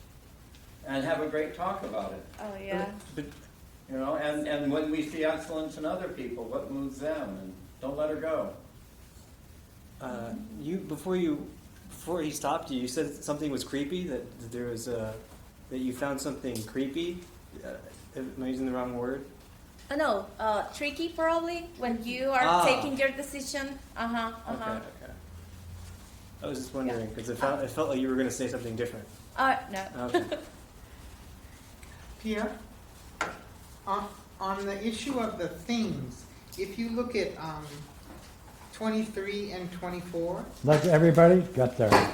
S3: And have a great talk about it.
S9: Oh yeah.
S8: But
S3: You know, and when we see excellence in other people, what moves them? And don't let her go.
S8: before he stopped you, you said something was creepy. That there was that you found something creepy. Am I using the wrong word?
S9: Oh, no, tricky probably when you are taking your decision.
S8: Okay. I was just wondering because it felt like you were going to say something different.
S9: No.
S8: Okay.
S2: Pierre, on the issue of the themes, if you look at 23 and 24,
S1: Let everybody get there.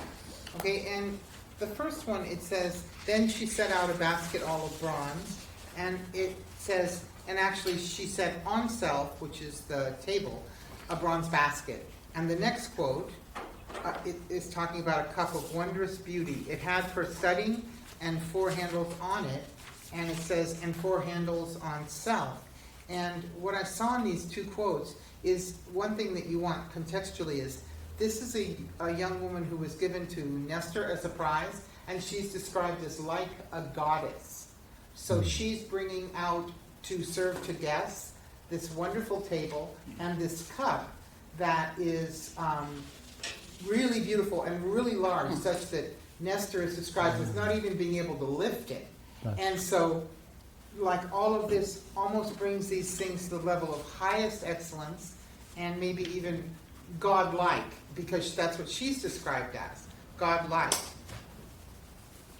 S2: okay, and the first one, it says, then she set out a basket all of bronze, and it says, and actually she set on self, which is the table, a bronze basket. And the next quote, it is talking about a cup of wondrous beauty. It had for setting and 4 handles on it, and it says, and 4 handles on self. And what I saw in these 2 quotes is one thing that you want contextually is, this is a young woman who was given to Nestor as a prize, and she's described as like a goddess. So she's bringing out to serve to guests this wonderful table and this cup that is really beautiful and really large, such that Nestor is described as not even being able to lift it. And so, like, all of this almost brings these things to the level of highest excellence and maybe even godlike, because that's what she's described as, godlike.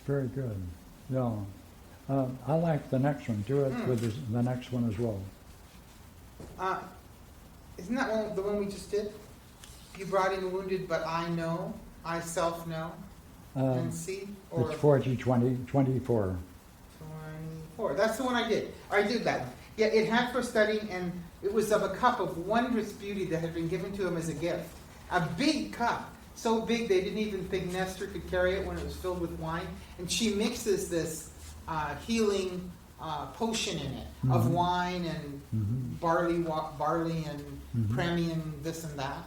S1: Very good. Yeah. I like the next one. Do it with the next one as well.
S2: Isn't that the one we just did? You brought in the wounded, but I know, I self know, and see? Or
S1: It's 24.
S2: 24. That's the one I did. I did that one. Yeah, it had for studying, and it was of a cup of wondrous beauty that had been given to him as a gift. A big cup. So big they didn't even think Nestor could carry it when it was filled with wine. And she mixes this healing potion in it of wine and barley and premium, this and that.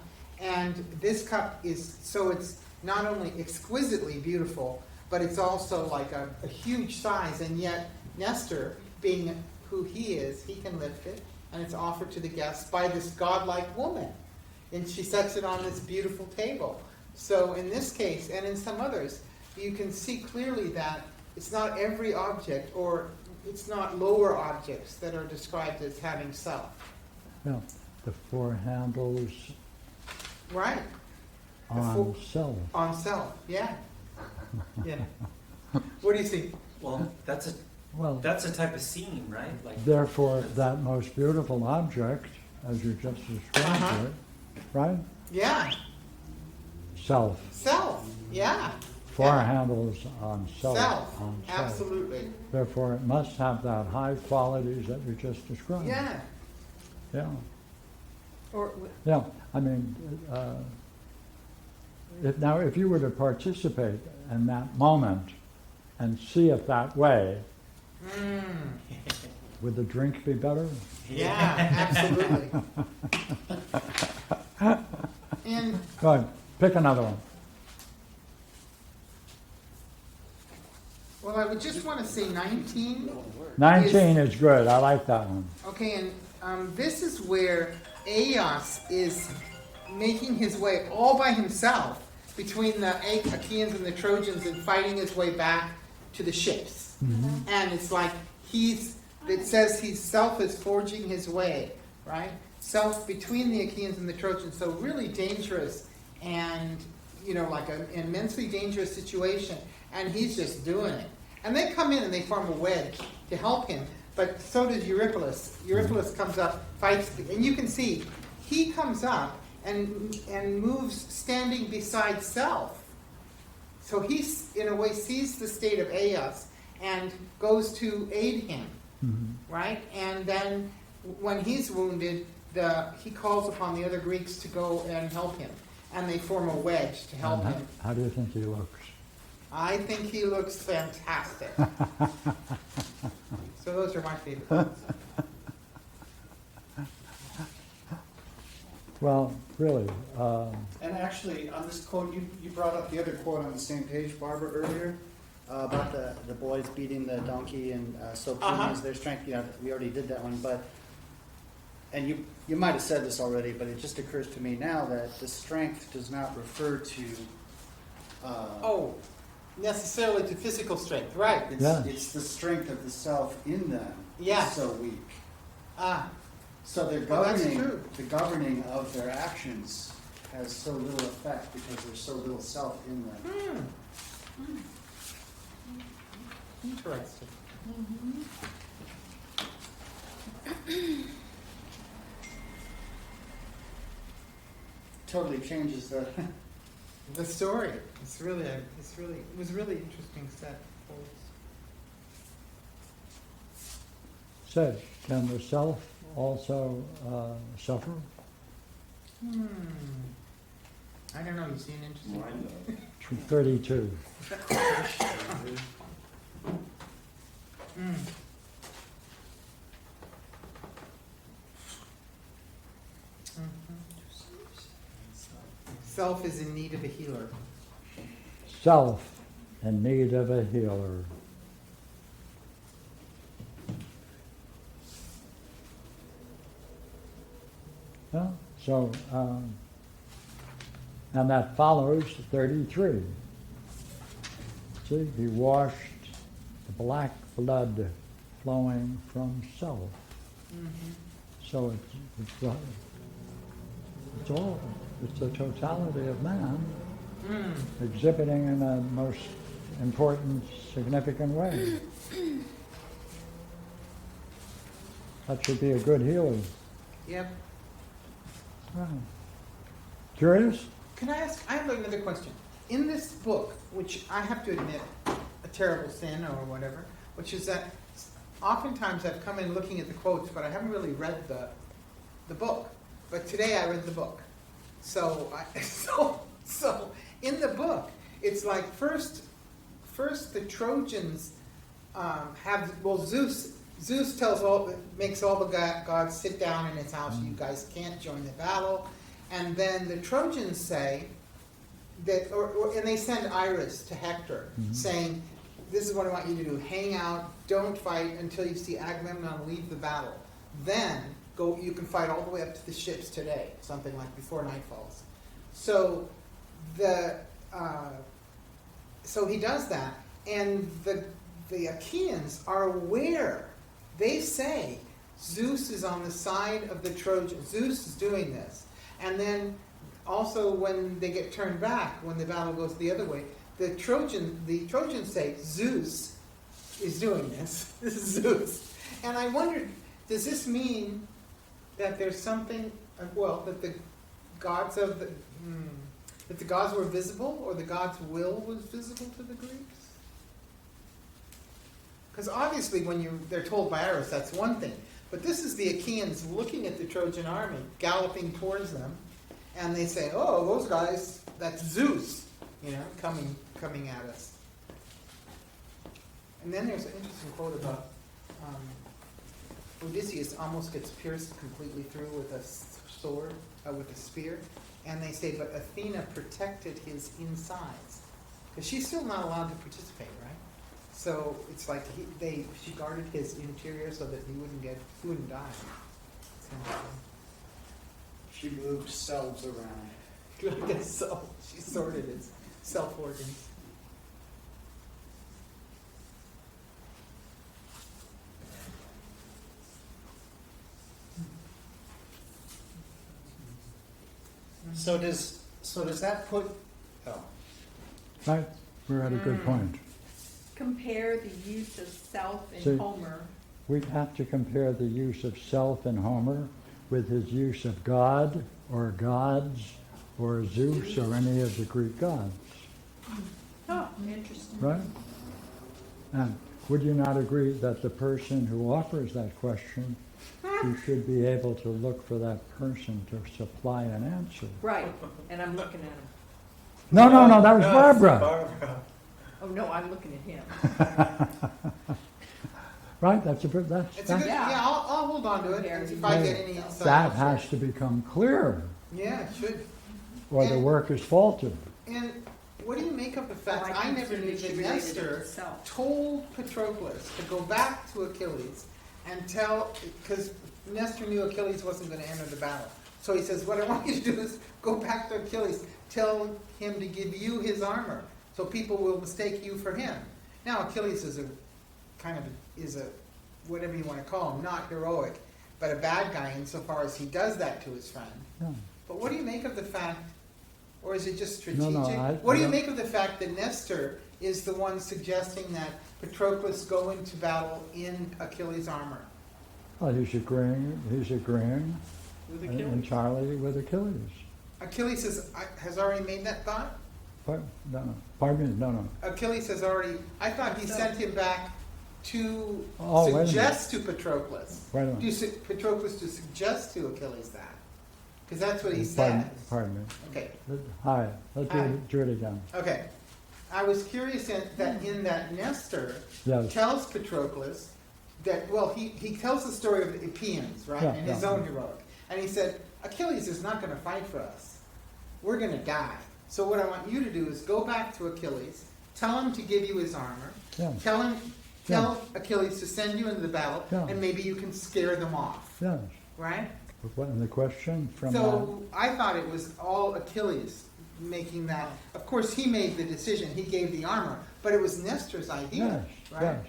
S2: And this cup is, so it's not only exquisitely beautiful, but it's also like a huge size, and yet Nestor, being who he is, he can lift it, and it's offered to the guests by this godlike woman. And she sets it on this beautiful table. So in this case, and in some others, you can see clearly that it's not every object, or it's not lower objects that are described as having self.
S1: Yeah. The 4 handles
S2: Right.
S1: on self.
S2: On self, yeah. Yeah. What do you think?
S10: Well, that's a type of scene, right? Like
S1: Therefore, that most beautiful object, as you just described it, right?
S2: Yeah.
S1: Self.
S2: Self, yeah.
S1: 4
S2: Yeah.
S1: handles on self.
S2: Self,
S1: On self.
S2: absolutely.
S1: Therefore, it must have that high qualities that you just described.
S2: Yeah.
S1: Yeah.
S5: Or
S1: Yeah. I mean, if you were to participate in that moment and see it that way, would the drink be better?
S2: Yeah, absolutely. And
S1: Go ahead, pick another one.
S2: well, I would just want to say 19.
S1: 19 is good. I like that one.
S2: Okay, and this is where Aias is making his way all by himself between the Achaeans and the Trojans and fighting his way back to the ships. And it's like it says self is forging his way, right? Self between the Achaeans and the Trojans, so really dangerous and like an immensely dangerous situation, and he's just doing it. And they come in and they form a wedge to help him, but so does Eurypylus. Eurypylus comes up, fights, and you can see he comes up and moves standing beside self. So he, in a way, sees the state of Aias and goes to aid him, right? And then when he's wounded, he calls upon the other Greeks to go and help him. And they form a wedge to help him.
S1: How do you think he looks?
S2: I think he looks fantastic. So those are my favorites.
S1: Well, really.
S7: And actually, on this quote, you brought up the other quote on the same page, Barbara, earlier, about the boys beating the donkey and so is their strength. We already did that one, but, and you might have said this already, but it just occurs to me now that the strength does not refer to
S2: necessarily to physical strength, right?
S7: It's the strength of the self in them
S2: Yeah.
S7: so weak.
S2: Ah,
S7: So they're
S2: Well, that's
S7: governing,
S2: true.
S7: the governing of their actions has so little effect because there's so little self in them.
S2: Interesting.
S7: Totally changes the.
S2: The story. It was really interesting set of quotes.
S1: Said, can the self also suffer?
S2: I don't know. You see an interesting.
S1: 32.
S2: Self is in need of a healer.
S1: Self in need of a healer. Well, so, and that follows 33. See, he washed the black blood flowing from self. So it's the totality of man exhibiting in a most important, significant way. That should be a good healer.
S2: Yep.
S1: Right. Curious?
S2: Can I ask? I have another question. In this book, which I have to admit, a terrible sin or whatever, which is that oftentimes I've come in looking at the quotes, but I haven't really read the book. But today I read the book. So in the book, it's like first the Trojans Zeus makes all the gods sit down in his house. You guys can't join the battle. And then the Trojans say that, and they send Iris to Hector, saying, "This is what I want you to do: hang out, don't fight until you see Agamemnon leave the battle. Then go. You can fight all the way up to the ships today, something like before night falls." So so he does that, and the Achaeans are aware. They say Zeus is on the side of the Trojans. Zeus is doing this. And then also when they get turned back, when the battle goes the other way, the Trojans say Zeus is doing this. This is Zeus. And I wondered, does this mean that there's something, that the gods that the gods were visible, or the gods' will was visible to the Greeks? Because obviously when they're told by Iris, that's one thing. But this is the Achaeans looking at the Trojan army, galloping towards them, and they say, "Oh, those guys, that's Zeus, coming at us." And then there's an interesting quote about Odysseus almost gets pierced completely through with a sword, with a spear, and they say, but Athena protected his insides, because she's still not allowed to participate, right? So it's like she guarded his interior so that he wouldn't die.
S7: She moved selves around.
S2: Like she sorted his self organs.
S7: So does that put
S2: though.
S1: Right? We're at a good point.
S5: Compare the use of self in
S1: See-
S5: Homer.
S1: We have to compare the use of self in Homer with his use of God or gods or Zeus or any of the Greek gods,
S5: Oh, interesting.
S1: right? And would you not agree that the person who offers that question, you should be able to look for that person to supply an answer?
S5: Right, and I'm looking at him.
S1: No, that was
S10: No,
S1: Barbara.
S10: Barbara.
S5: Oh, no, I'm looking at him.
S1: Right?
S2: It's a good, yeah, I'll hold on to it if I get any insight.
S1: That has to become clear,
S2: Yeah, it should.
S1: or the
S2: And-
S1: work is faulted.
S2: And what do you make of the fact,
S5: Well,
S2: I never
S5: consider
S2: knew
S5: she
S2: that
S5: related it
S2: Nestor
S5: to self.
S2: told Patroclus to go back to Achilles and tell, because Nestor knew Achilles wasn't going to enter the battle. So he says, what I want you to do is go back to Achilles, tell him to give you his armor, so people will mistake you for him. Now Achilles is a whatever you want to call him, not heroic, but a bad guy insofar as he does that to his friend.
S1: Yeah.
S2: But what do you make of the fact, or is it just
S1: No,
S2: strategic?
S1: no,
S2: What do you
S1: I-
S2: make of the fact that Nestor is the one suggesting that Patroclus go into battle in Achilles' armor?
S1: Well, he's agreeing
S5: With Achilles.
S1: entirely with Achilles.
S2: Achilles has already made that thought?
S1: Pardon me, no.
S2: Achilles has already, I thought he sent him back to
S1: Oh, wait a minute.
S2: suggest to Patroclus.
S1: Wait a minute.
S2: Patroclus to suggest to Achilles that. Because that's what he says.
S1: Pardon me.
S2: Okay.
S1: Hi, let's
S2: Hi.
S1: do it again.
S2: Okay. I was curious that Nestor
S1: Yes.
S2: tells Patroclus that, well, he tells the story of the Epeans, right?
S1: Yeah,
S2: And his
S1: yeah.
S2: own heroic. And he said, Achilles is not going to fight for us. We're going to die. So what I want you to do is go back to Achilles, tell him to give you his armor,
S1: Yeah.
S2: tell Achilles to send you into the battle,
S1: Yeah.
S2: and maybe you can scare them off,
S1: Yes.
S2: right?
S1: What in the question from that?
S2: So I thought it was all Achilles making that. Of course, he made the decision. He gave the armor, but it was Nestor's idea,
S1: Yes,
S2: right?
S1: yes.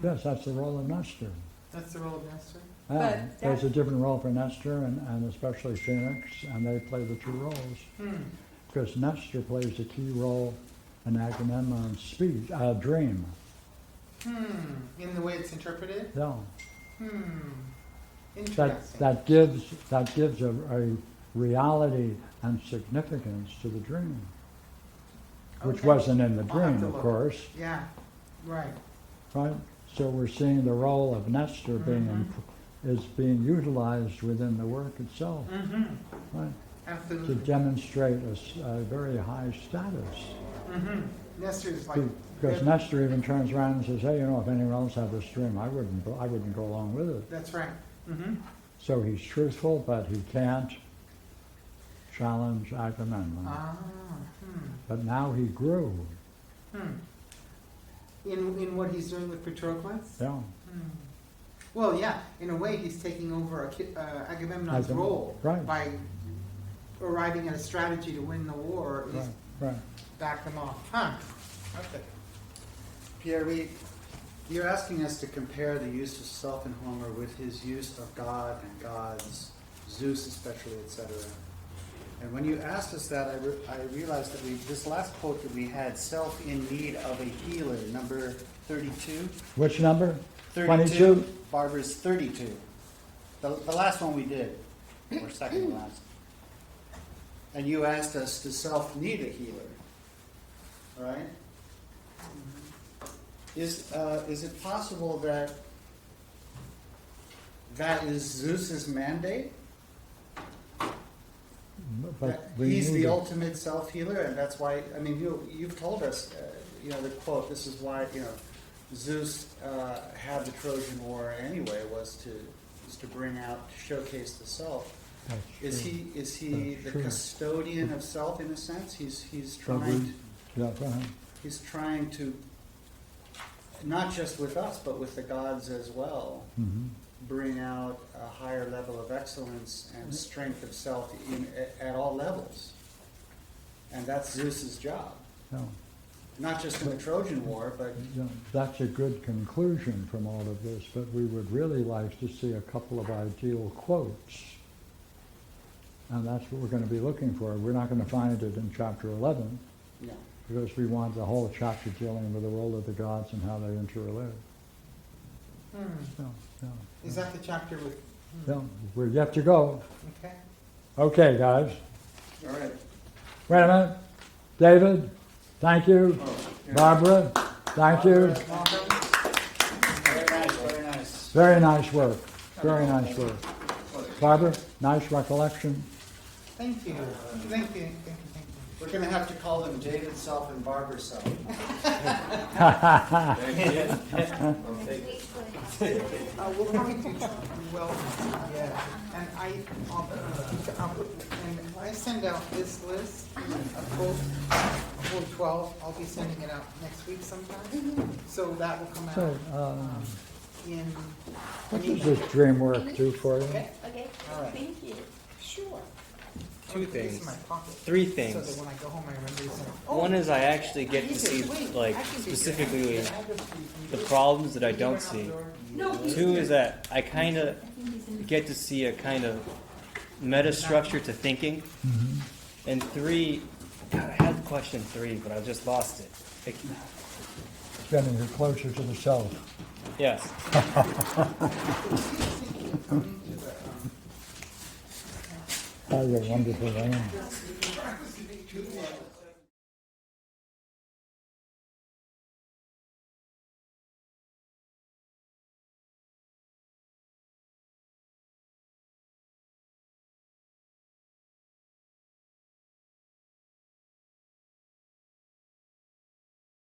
S1: Yes, that's the role of Nestor.
S2: That's the role of Nestor.
S1: And
S5: But
S1: there's
S5: that-
S1: a different role for Nestor and especially Phoenix, and they play the two roles. Because Nestor plays a key role in Agamemnon's speech, dream.
S2: In the way it's interpreted.
S1: Yeah.
S2: Interesting.
S1: That gives a reality and significance to the dream, which
S2: Okay.
S1: wasn't in the
S2: I'll have
S1: dream,
S2: to
S1: of
S2: look.
S1: course,
S2: Yeah. Right.
S1: right? So we're seeing the role of Nestor is being utilized within the work itself, right? To
S2: Absolutely.
S1: demonstrate a very high status.
S2: Nestor is like.
S1: Because Nestor even turns around and says, hey, if anyone else had this dream, I wouldn't go along with it.
S2: That's right.
S1: So he's truthful, but he can't challenge Agamemnon. But now he grew.
S2: In what he's doing with Patroclus?
S1: Yeah.
S2: Well, yeah. In a way, he's taking over Agamemnon's role
S1: Right.
S2: by arriving at a strategy to win the war, or at least
S1: Right.
S2: back them off. Huh. Okay.
S7: Pierre, you're asking us to compare the use of self in Homer with his use of God and gods, Zeus especially, etc. And when you asked us that, I realized that this last quote that we had, self in need of a healer, number 32.
S1: Which number?
S7: 32.
S1: 22?
S7: Barbara's 32. The last one we did, or second to last. And you asked us, does self need a healer? All right? Is it possible that is Zeus's mandate? That he's the ultimate self-healer, and that's why, you've told us, the quote, this is why, Zeus had the Trojan War anyway, was to bring out, to showcase the self.
S1: That's true.
S7: Is he
S1: That's
S7: the
S1: true.
S7: custodian of self in a sense? He's
S1: But
S7: trying
S1: yeah, go ahead.
S7: he's trying to, not just with us, but with the gods as well, bring out a higher level of excellence and strength of self at all levels. And that's Zeus's job.
S1: Yeah.
S7: Not just in the Trojan War, but
S1: Yeah, that's a good conclusion from all of this, but we would really like to see a couple of ideal quotes And that's what we're going to be looking for. We're not going to find it in chapter 11
S7: No.
S1: because we want the whole chapter dealing with the world of the gods and how they interrelate. No, no,
S2: Is that the chapter with?
S1: no, we're yet to go.
S2: Okay.
S1: Okay, guys.
S3: All right.
S1: Wait a minute. David, thank you. Barbara, thank you.
S7: Very nice, very nice.
S1: Very nice work. Very nice work. Barbara, nice recollection.
S2: Thank you. Thank you. Thank you. Thank you.
S7: We're gonna have to call them David Self and Barbara Self.
S2: We'll probably do well, yeah. And I send out this list of both 12. I'll be sending it out next week sometime. So that will come
S1: So,
S2: out in.
S1: what does this dream work do for you?
S2: Okay.
S9: Okay,
S2: All right.
S9: thank you.
S2: Sure.
S8: Two
S2: I'll put this in
S8: things.
S2: my pocket.
S8: 3
S2: So
S8: things.
S2: that when I go home, I remember this.
S8: One is I actually get to see, like, specifically the problems that I don't see. 2 is that I kind of get to see a kind of meta structure to thinking. And 3, God, I had question 3, but I just lost it.
S1: Getting you closer to the self.
S8: Yes.
S1: How you're wonderful, Ellen.